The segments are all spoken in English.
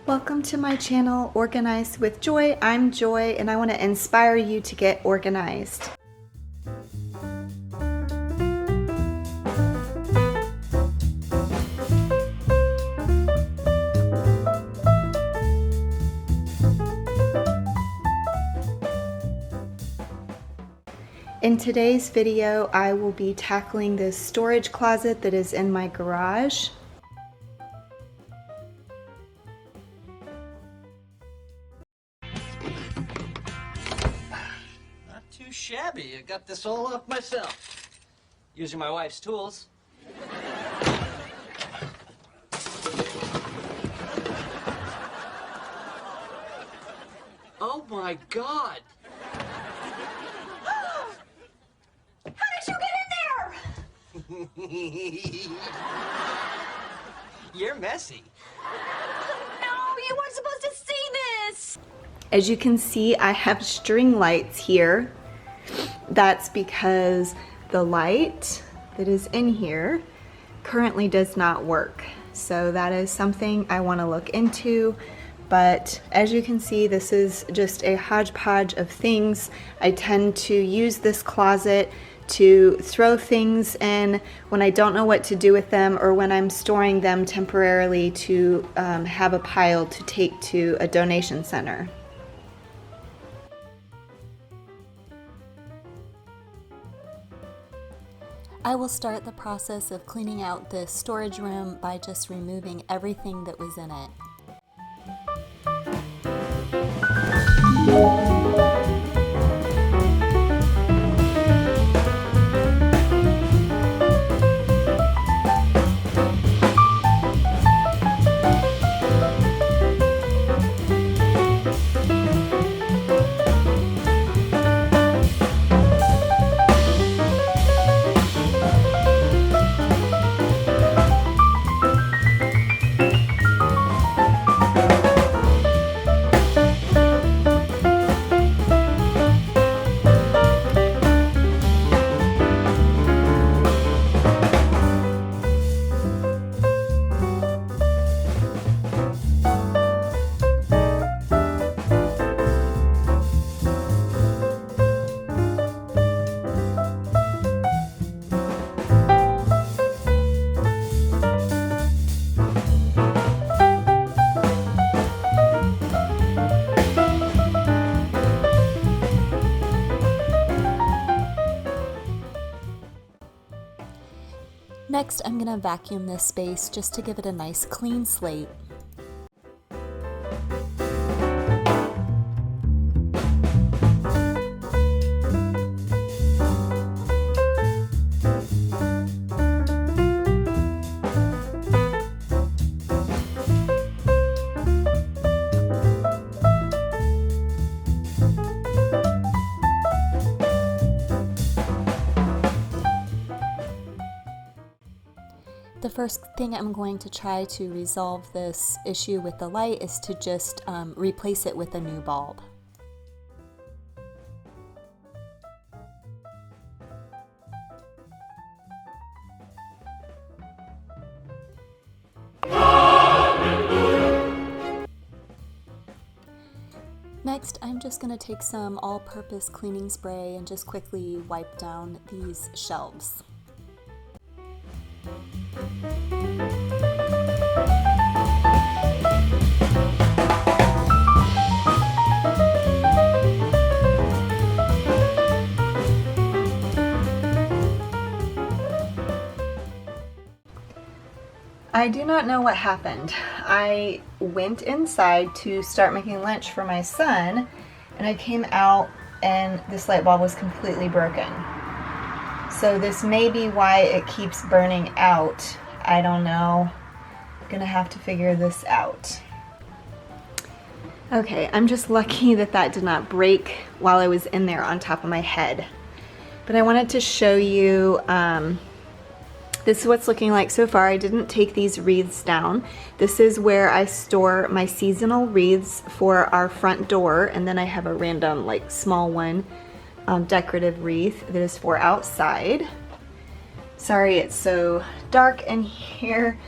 Welcome to my channel, Organized with Joy. I'm Joy and I want to inspire you to get organized. In today's video, I will be tackling this storage closet that is in my garage. Too shabby. I got this all up myself. Using my wife's tools. Oh my God! How did you get in there? You're messy. No, you weren't supposed to see this. As you can see, I have string lights here. That's because the light that is in here currently does not work. So that is something I want to look into. But as you can see, this is just a hodgepodge of things. I tend to use this closet to throw things in when I don't know what to do with them, or when I'm storing them temporarily to have a pile to take to a donation center. I will start the process of cleaning out this storage room by just removing everything that was in it. Next, I'm going to vacuum this space just to give it a nice clean slate. The first thing I'm going to try to resolve this issue with the light is to just replace it with a new bulb. Next, I'm just going to take some all-purpose cleaning spray and just quickly wipe down these shelves. I do not know what happened. I went inside to start making lunch for my son, and I came out and this light bulb was completely broken. So this may be why it keeps burning out. I don't know. I'm gonna have to figure this out. Okay, I'm just lucky that that did not break while I was in there on top of my head. But I wanted to show you, this is what's looking like so far. I didn't take these wreaths down. This is where I store my seasonal wreaths for our front door, and then I have a random, like, small one, decorative wreath that is for outside. Sorry it's so dark in here.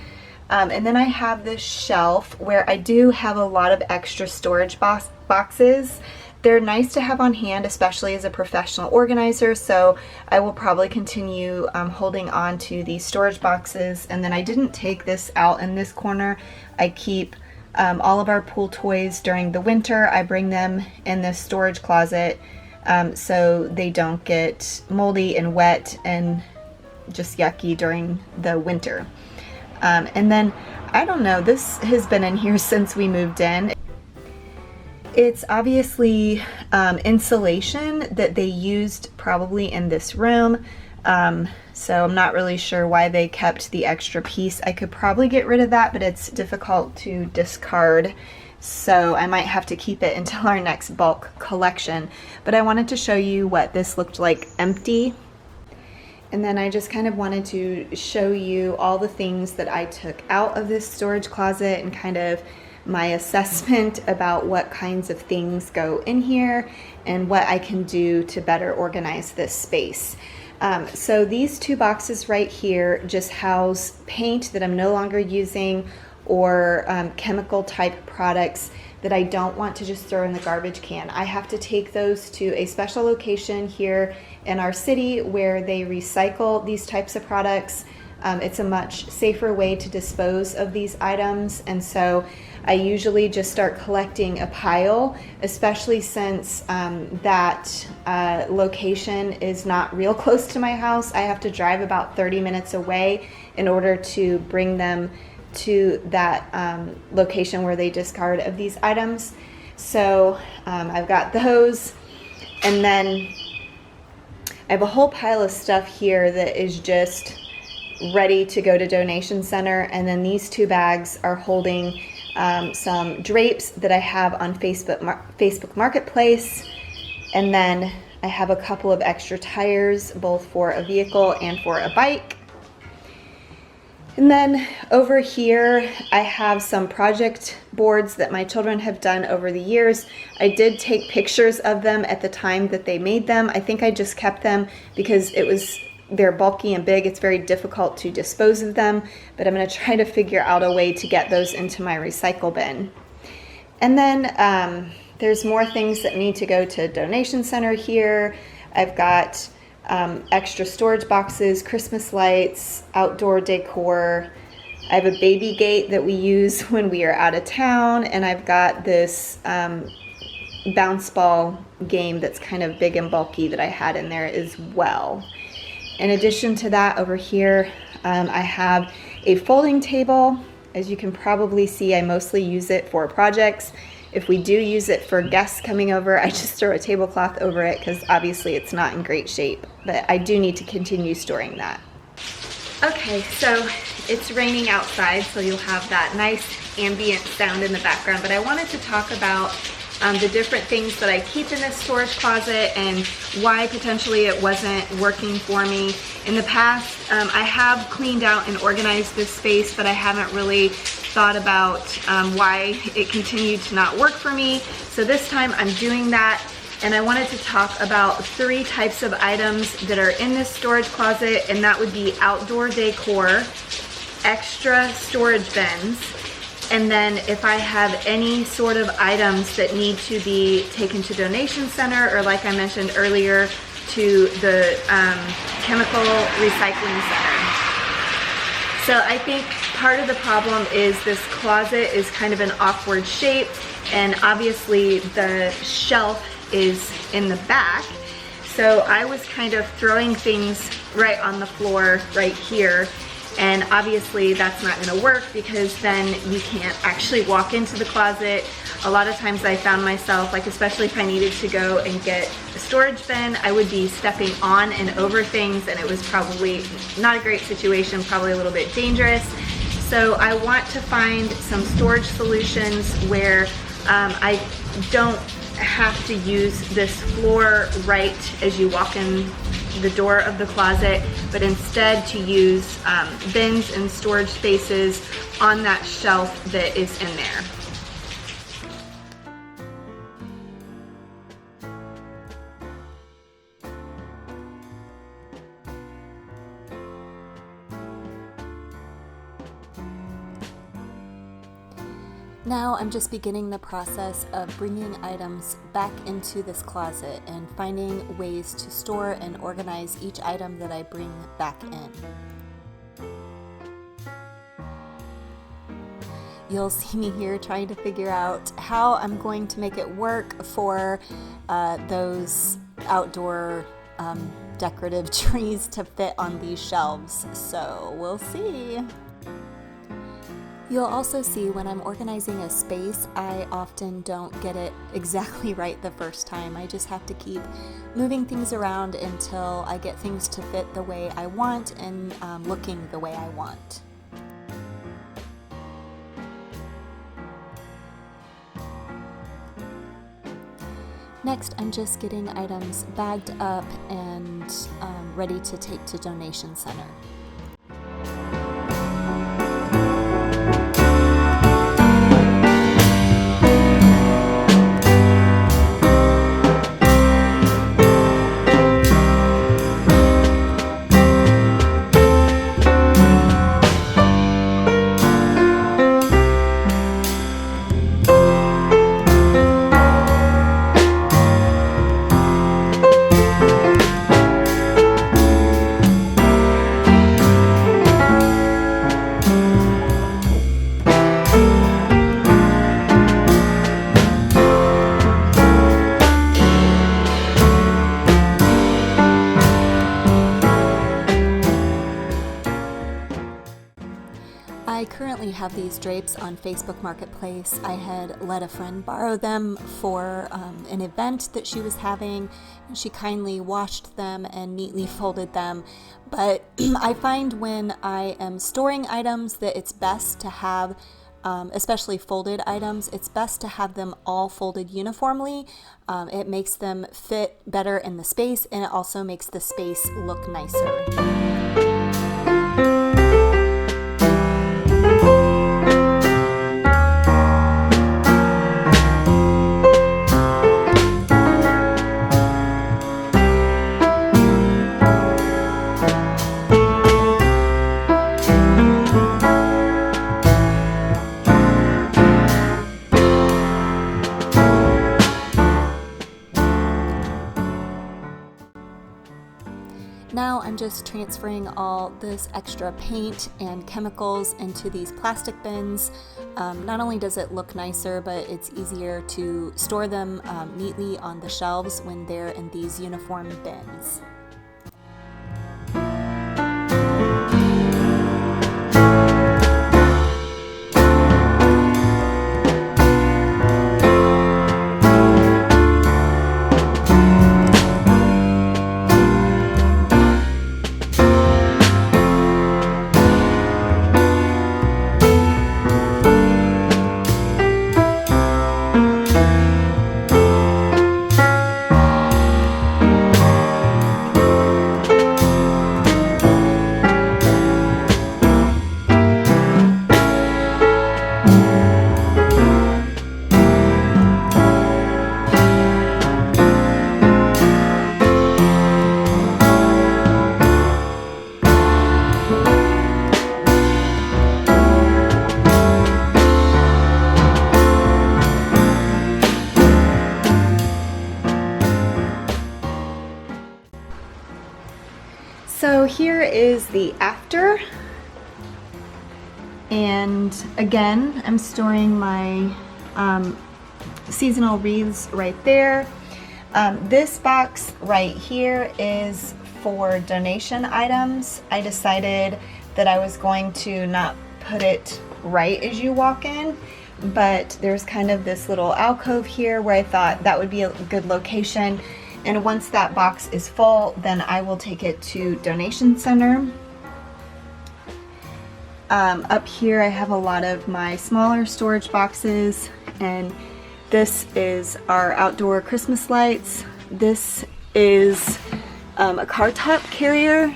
And then I have this shelf where I do have a lot of extra storage boxes. They're nice to have on hand, especially as a professional organizer, so I will probably continue holding on to these storage boxes. And then I didn't take this out in this corner. I keep all of our pool toys during the winter. I bring them in this storage closet so they don't get moldy and wet and just yucky during the winter. And then, I don't know, this has been in here since we moved in. It's obviously insulation that they used probably in this room, so I'm not really sure why they kept the extra piece. I could probably get rid of that, but it's difficult to discard, so I might have to keep it until our next bulk collection. But I wanted to show you what this looked like empty. And then I just kind of wanted to show you all the things that I took out of this storage closet and kind of my assessment about what kinds of things go in here and what I can do to better organize this space. So these two boxes right here just house paint that I'm no longer using, or chemical type products that I don't want to just throw in the garbage can. I have to take those to a special location here in our city where they recycle these types of products. It's a much safer way to dispose of these items, and so I usually just start collecting a pile, especially since that location is not real close to my house. I have to drive about 30 minutes away in order to bring them to that location where they discard of these items. So I've got those, and then I have a whole pile of stuff here that is just ready to go to donation center, and then these two bags are holding some drapes that I have on Facebook Marketplace, and then I have a couple of extra tires, both for a vehicle and for a bike. And then over here, I have some project boards that my children have done over the years. I did take pictures of them at the time that they made them. I think I just kept them because they're bulky and big. It's very difficult to dispose of them, but I'm going to try to figure out a way to get those into my recycle bin. And then there's more things that need to go to donation center here. I've got extra storage boxes, Christmas lights, outdoor decor. I have a baby gate that we use when we are out of town, and I've got this bounce ball game that's kind of big and bulky that I had in there as well. In addition to that, over here, I have a folding table. As you can probably see, I mostly use it for projects. If we do use it for guests coming over, I just throw a tablecloth over it because obviously it's not in great shape, but I do need to continue storing that. Okay, so it's raining outside, so you'll have that nice ambient sound in the background, but I wanted to talk about the different things that I keep in this storage closet and why potentially it wasn't working for me. In the past, I have cleaned out and organized this space, but I haven't really thought about why it continued to not work for me. So this time I'm doing that, and I wanted to talk about 3 types of items that are in this storage closet, and that would be outdoor decor, extra storage bins, and then if I have any sort of items that need to be taken to donation center, or like I mentioned earlier, to the chemical recycling center. So I think part of the problem is this closet is kind of an awkward shape, and obviously the shelf is in the back. So I was kind of throwing things right on the floor right here, and obviously that's not going to work because then you can't actually walk into the closet. A lot of times I found myself, like especially if I needed to go and get a storage bin, I would be stepping on and over things, and it was probably not a great situation, probably a little bit dangerous. So I want to find some storage solutions where I don't have to use this floor right as you walk in the door of the closet, but instead to use bins and storage spaces on that shelf that is in there. Now I'm just beginning the process of bringing items back into this closet and finding ways to store and organize each item that I bring back in. You'll see me here trying to figure out how I'm going to make it work for those outdoor decorative trees to fit on these shelves, so we'll see. You'll also see when I'm organizing a space, I often don't get it exactly right the first time. I just have to keep moving things around until I get things to fit the way I want and looking the way I want. Next, I'm just getting items bagged up and ready to take to donation center. I currently have these drapes on Facebook Marketplace. I had let a friend borrow them for an event that she was having, and she kindly washed them and neatly folded them. But I find when I am storing items that it's best to have, especially folded items, it's best to have them all folded uniformly. It makes them fit better in the space, and it also makes the space look nicer. Now I'm just transferring all this extra paint and chemicals into these plastic bins. Not only does it look nicer, but it's easier to store them neatly on the shelves when they're in these uniform bins. So here is the after, and again I'm storing my seasonal wreaths right there. This box right here is for donation items. I decided that I was going to not put it right as you walk in, but there's kind of this little alcove here where I thought that would be a good location. And once that box is full, then I will take it to donation center. Up here I have a lot of my smaller storage boxes, and this is our outdoor Christmas lights. This is a car top carrier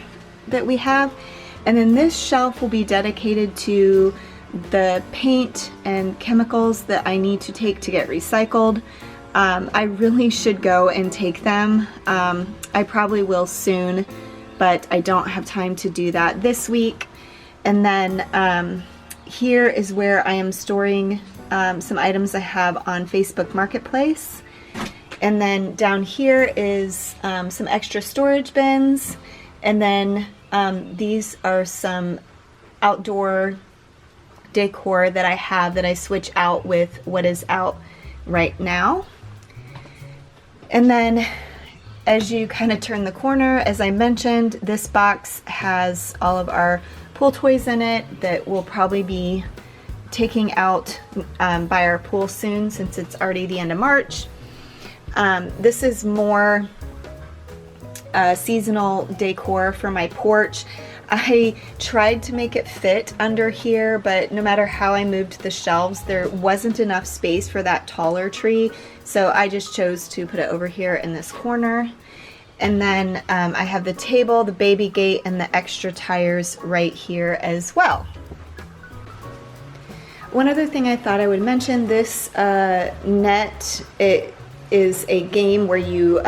that we have, and then this shelf will be dedicated to the paint and chemicals that I need to take to get recycled. I really should go and take them. I probably will soon, but I don't have time to do that this week. And then here is where I am storing some items I have on Facebook Marketplace. And then down here is some extra storage bins. And then these are some outdoor decor that I have that I switch out with what is out right now. And then as you kind of turn the corner, as I mentioned, this box has all of our pool toys in it that we'll probably be taking out by our pool soon, since it's already the end of March. This is more seasonal decor for my porch. I tried to make it fit under here, but no matter how I moved the shelves, there wasn't enough space for that taller tree, so I just chose to put it over here in this corner. And then I have the table, the baby gate, and the extra tires right here as well. One other thing I thought I would mention, this net, it is a game where you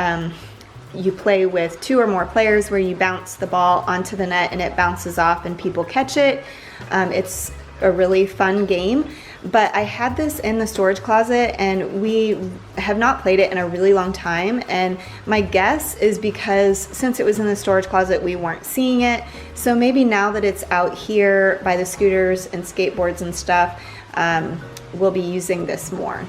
play with 2 or more players, where you bounce the ball onto the net and it bounces off and people catch it. It's a really fun game, but I had this in the storage closet and we have not played it in a really long time, and my guess is because since it was in the storage closet we weren't seeing it, so maybe now that it's out here by the scooters and skateboards and stuff, we'll be using this more.